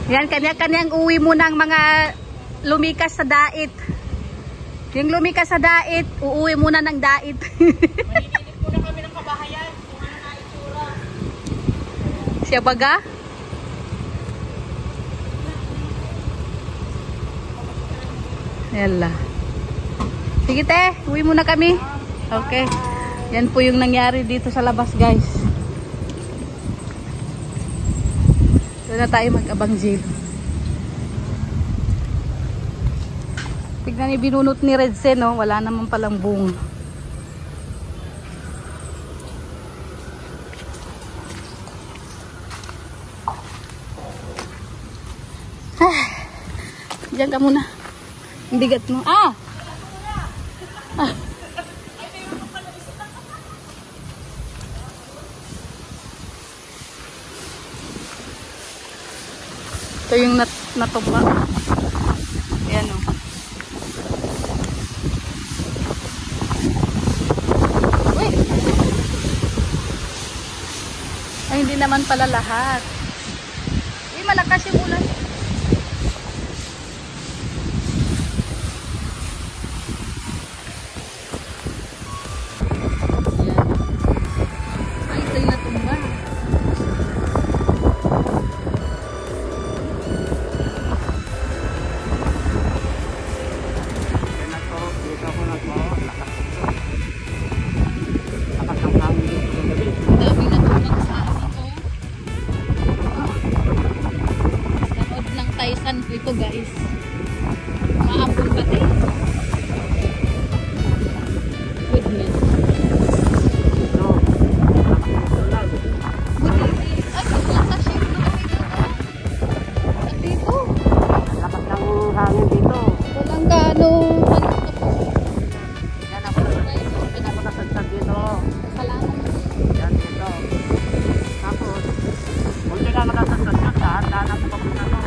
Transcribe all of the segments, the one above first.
Yan, kanya-kanyang uwi muna ang mga lumikas sa dait. Yung lumikas sa dait, uuwi muna ng dait. Maninilip muna kami ng kabahayan kung ano na itsura. Siya baga? Yala. Sige te, uwi muna kami. Okay. Yan po yung nangyari dito sa labas, guys. Doon na tayo mag-abang jail. Tignan ni binunot ni Redsen, no? Wala naman palang bunga. Diyan ka muna. Ang bigat mo. Ah! Ah! Ito yung natuba. Ayan o. Uy! Ay, hindi naman pala lahat. Uy, malakas yung ulan. Ito guys, maambon pa din. Goodness. Ay, nasa shade na kami dito. At dito. Lakas ng hangin dito. Walang gaano. Yan ako pinapakasagsag dito. Kasalanan. Yan dito. Tapos, kung sila makasagsag yun, dahan-dahan ako pa muna to.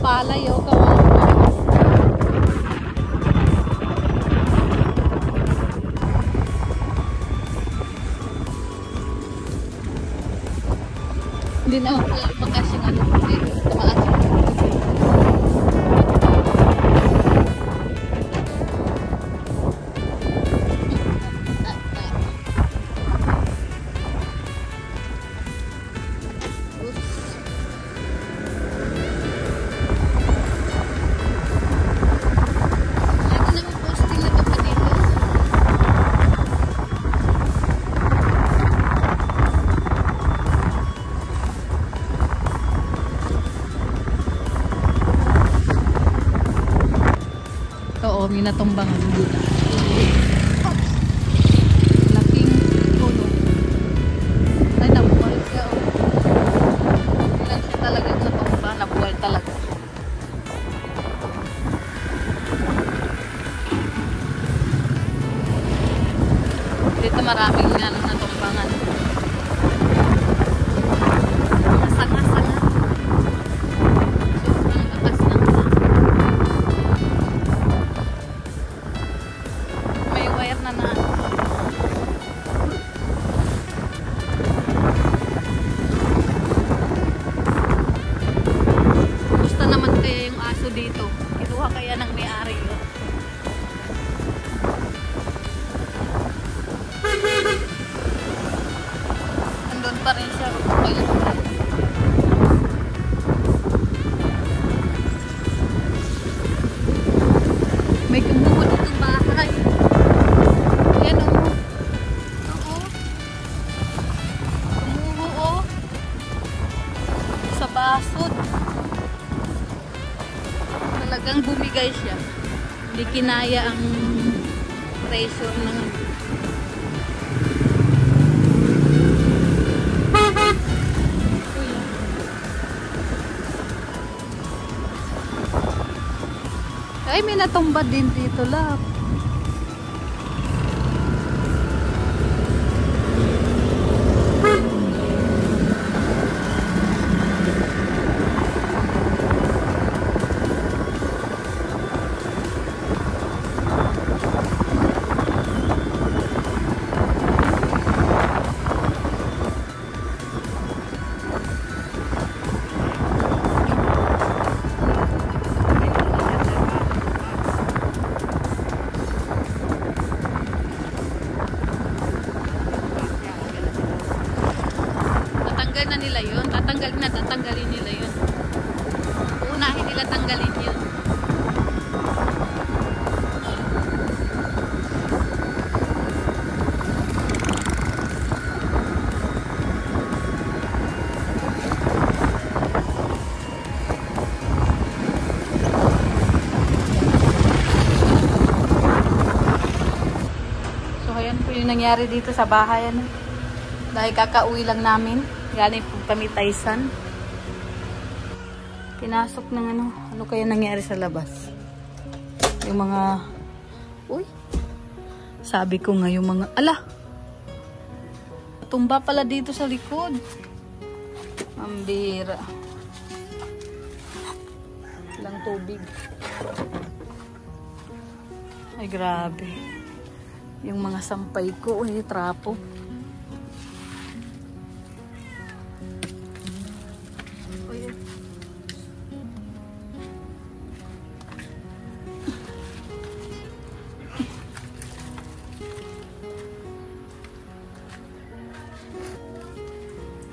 Palay, oh, hindi na makas yung ano, tumaas. May natumbangan dito. Laking puno. Ay, nabuwal siya. Ilan siya talaga natumba. Nabuwal talaga. Dito maraming natumbangan. Sanga-sanga. Dito, kinuha kaya ng may-ari yun. Andun pa rin siya. May kumuha ditong bahay. Yan o. Oo. Kumuha o. Sa basod. Talagang bumigay siya. Hindi kinaya ang pressure ng Ay, may natumba din dito lang. Na nila yun. Tatanggalin nila yun. Unahin nila tanggalin yun. So ayan po yung nangyari dito sa bahay. Dahil kakauwi lang namin. Galing po kami Taysan. Pinasok ng ano kaya nangyari sa labas? Yung mga, uy, sabi ko nga yung mga, ala, tumba pala dito sa likod. Mambira. Lang tubig. Ay, grabe. Yung mga sampay ko, ay, trapo.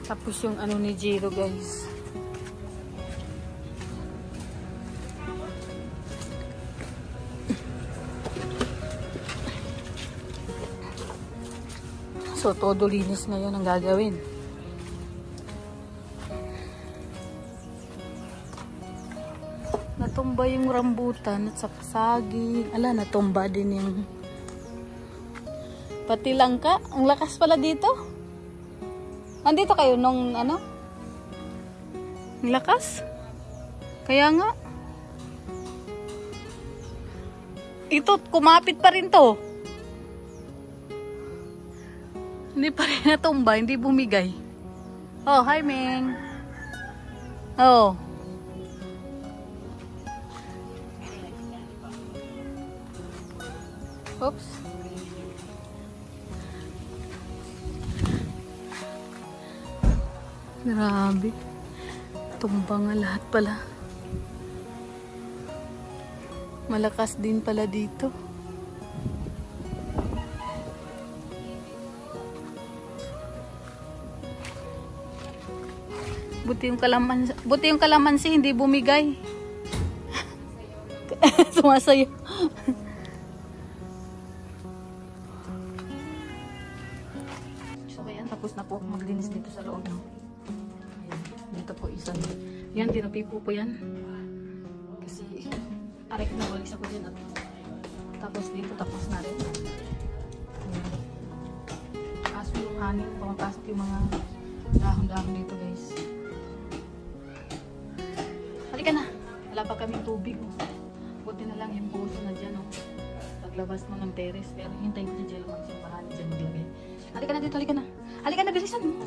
Tapos yung ano ni Jiro, guys. So, todo linis ngayon ang gagawin. Natumba yung rambutan at saging. Ala, natumba din yung pati langka. Ang lakas pala dito. Andito kayo nung ano? Ang lakas. Kaya nga. Ito, kumapit pa rin to. Hindi pa rin natumba, hindi bumigay. Oh, hi Ming. Oh. Oops. Grabe. Tumba nga lahat pala. Malakas din pala dito. Buti yung kalamansi hindi bumigay. Sumasayo. So ayan, tapos na po maglinis dito sa loob. Dito po isa. Yan, tinapipo po yan. Kasi aray ko na walis ako dyan. At tapos dito, tapos na rin. Kaso yung hangin, pumapasok yung mga dahon-dahon dito, guys. Halika na. Wala pa kaming tubig. Buti na lang yung puso na dyan. Paglabas mo ng terrace. Pero hintayin ko si Jello magsimbahan dyan maglagay. Halika na dito, halika na. Halika na, bilisan mo.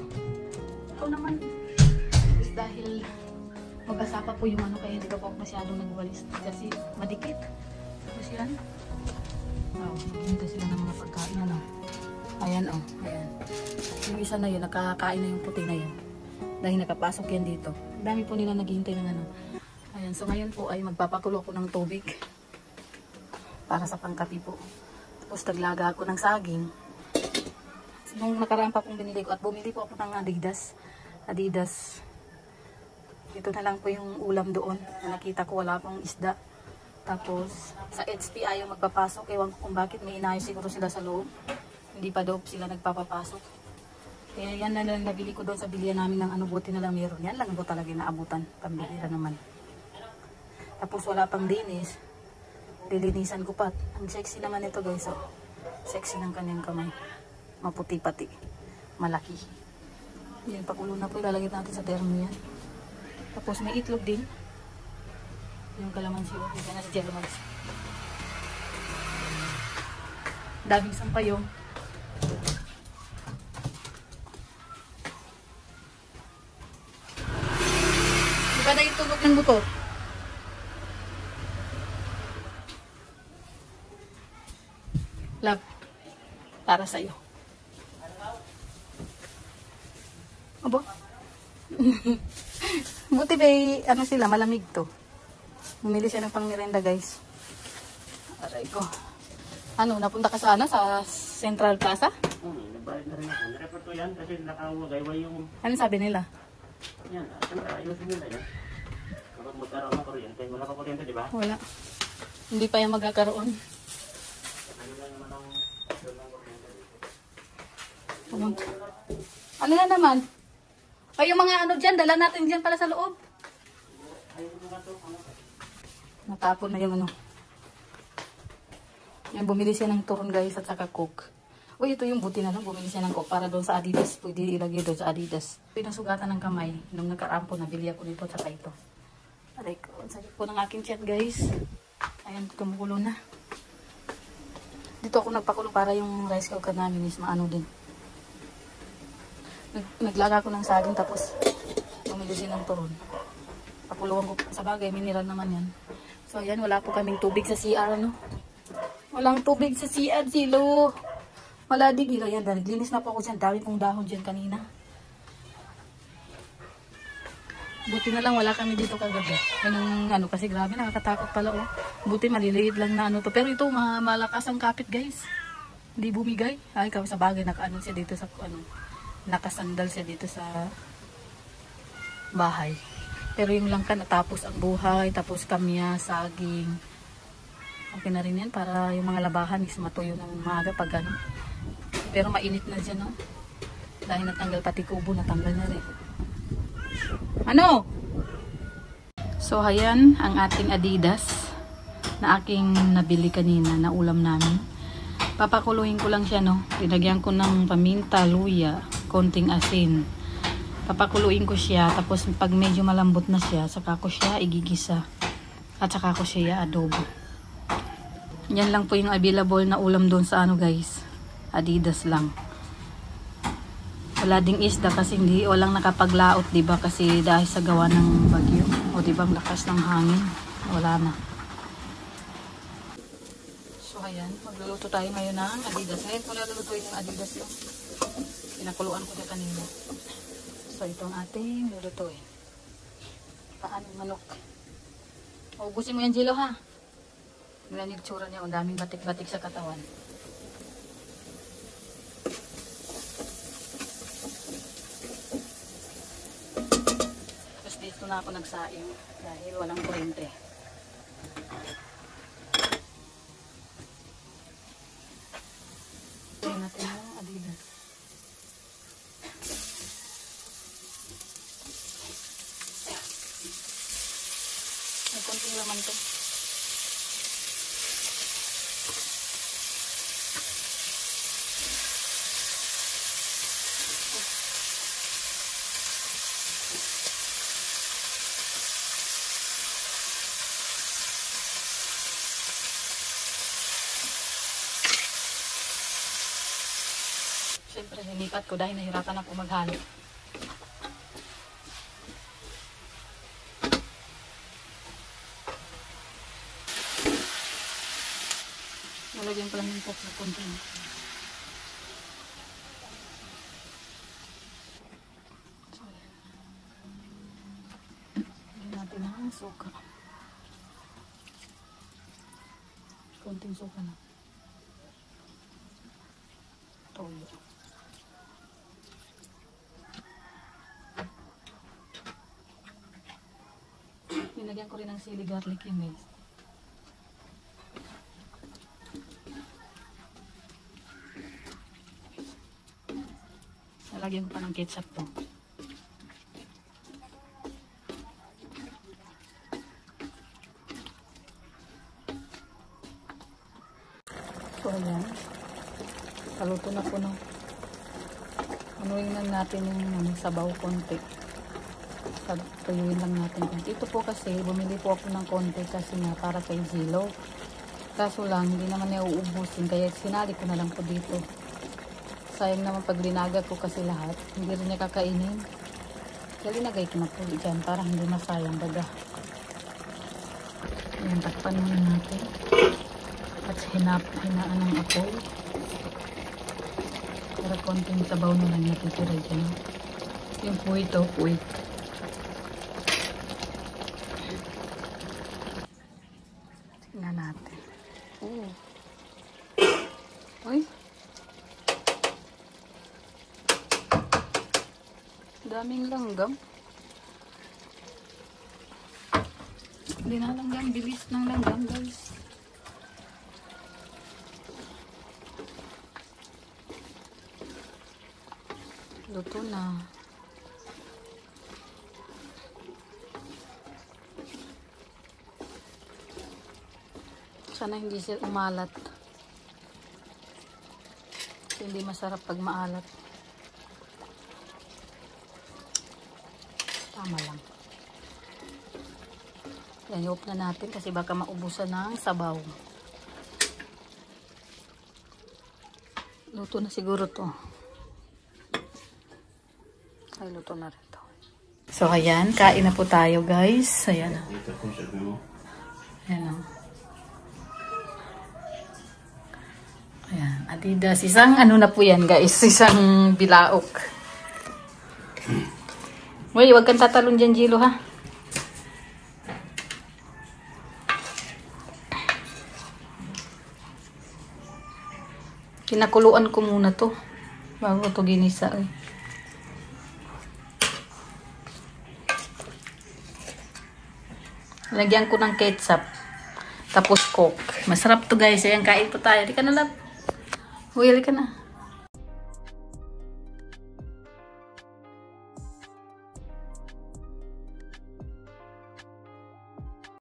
Ikaw naman. Dahil mag-asapa po yung ano, kaya hindi ka po masyadong nagwalis kasi madikit. Tapos yan. Oh, maghintay sila ng mga pagkain. Ano. Ayan, oh. Ayan. Yung isa na yun, nakakain na yung puti na yun. Dahil nakapasok yan dito. Dami po nila naghihintay ng ano. Ayan, so ngayon po ay magpapakulo ko ng tubig para sa pangkapi po. Tapos taglaga ako ng saging. So, nung nakaraan pa pong binili ko at bumili po ako ng Adidas. Ito na lang po yung ulam doon. Nakita ko wala pong isda. Tapos sa HP ayaw magpapasok. Ewan ko kung bakit, may inayos siguro sila sa loob. Hindi pa daw sila nagpapapasok. Kaya yan na lang nabili ko doon sa bilihan namin ng ano, buti na lang meron. Yan lang po talaga naabutan. Pambihira naman. Tapos wala pang dinis. Dilinisan ko pa. Ang sexy naman ito, guys. Oh. Sexy ng kanyang kamay. Maputi pati. Malaki. Yan, pakulo na po. Ilalagay natin sa termo yan. Tapos may itlog din. Yung kalamansi. Okay na si Jello Daming sampayong. Diba na yung tunog ng motor? Love, para sa'yo. Abo? Buti ba ano sila, malamig to. Bumili siya ng pang-merenda, guys. Aray ko. Ano, napunta ka sa ano? Sa Central Plaza? Nagbayad na rin ako. Nireport ko yan kasi nakawagayway yung... Ano sabi nila? Yan, siyempre ayusin nila yan. Kapag magkaroon ng kuryente, wala pa kuryente, di ba? Wala. Hindi pa yan magkakaroon. Ano lang naman ang kuryente dito. Ano na naman? Ay, yung mga ano dyan, dala natin dyan pala sa loob. Natapon na yung ano. Yan, bumili siya ng turon, guys, at saka coke. Uy, ito yung buti na lang. Bumili siya ng coke para doon sa Adidas. Pwede ilagay doon sa Adidas. Pinasugatan ng kamay. Nung nagkarampo, nabili ako nito at saka ito. Aray ko, ang sakit po ng aking chat, guys. Ayan, kumukulo na. Dito ako nagpakulo para yung rice cooker namin is maano din. Naglaga ko ng saging tapos bumili siya ng turon. Pakuluan ko sa bagay, mineral naman yan. So ayan, wala po kaming tubig sa CR, ano? Walang tubig sa CR, Silo. Wala din, yan, linis na po ako dyan. Dami pong dahon dyan kanina. Buti na lang wala kami dito kagabi. Ganun, ano, kasi grabe, nakakatakot pala, oh. Buti maliliit lang na ano to. Pero ito, malakas ang kapit, guys. Hindi bumigay. Ay, kami sa bagay, naka-ano siya dito sa, ano, nakasandal siya dito sa bahay. Pero yung lang ka natapos ang buhay, tapos kamya, saging. Okay na rin yan para yung mga labahan is matuyo ng maaga pag ano. Pero mainit na dyan, no? Dahil natanggal pati kubo, natanggal na rin. Ano? So, ayan ang ating Adidas na aking nabili kanina na ulam namin. Papakuluin ko lang siya, no? Linagyan ko ng paminta, luya, konting asin. Papakuluin ko siya, tapos pag medyo malambot na siya, saka ko siya igigisa. At saka ko siya adobo. Yan lang po yung available na ulam doon sa ano, guys. Adidas lang. Wala ding isda kasi walang nakapaglaot, diba? Kasi dahil sa gawa ng bagyo. O diba, ang lakas ng hangin. Wala na. So ayan, magluluto tayo ngayon ng Adidas. Ngayon ko nalulutuin yung Adidas yung pinakuluan ko na kanina. So itong ating lulutuin. Paano manok? Ubusin mo yan, Jilo, ha? Ganyan yung tsura niya. Ang daming batik-batik sa katawan. Tapos dito na ako nagsaing dahil walang kuryente. Tingnan natin yung Adidas. May konting laman to. Siyempre, nilipat ko dahil nahirapan ako maghalo. Nalagyan ko lang ng coke na konti. So, lagyan natin ang suka. Konting suka na. Toyo. Nilagyan ko rin ng sili garlic yun, guys. Nalagyan ko pa ng ketchup to. So, ayan. Kaluto na po, no. Anuin lang natin yung sabaw konti. Tuyuin lang natin konti. Ito po kasi, bumili po ako ng konti kasi nga para kay Zilo. Kaso lang, hindi naman niya uubusin. Kaya sinali ko na lang po dito. Sayang naman pag linaga ko kasi lahat. Hindi rin niya kakainin. Kaya linagay ko na po dyan para hindi masayang baga. Ayan, takpan muna natin. At hinaan ng apoy. Para konting sabaw na lang natitira dyan. Yung puwit o puwit. Tingnan natin. Oh. Uy. Daming langgam. Hindi na langgam. Bilis ng langgam, guys. Luto na. Sana hindi siya umalat. Kasi hindi masarap pag maalat. Tama lang. Yan, i-off na natin kasi baka maubusan ng sabaw. Luto na siguro to. Ay, luto na rin to. So, ayan. Kain na po tayo, guys. Ayan o. Ayan o. Ayan. Adidas. Isang ano na po yan, guys. Isang bilaok. Uy, huwag kang tatalon dyan, Jilo, ha? Kinakuluan ko muna to. Bago to ginisa, eh. Lagyan ko ng ketchup. Tapos coke. Masarap to, guys. Ayan, kain po tayo. Di ka na, love. Uy, ka na.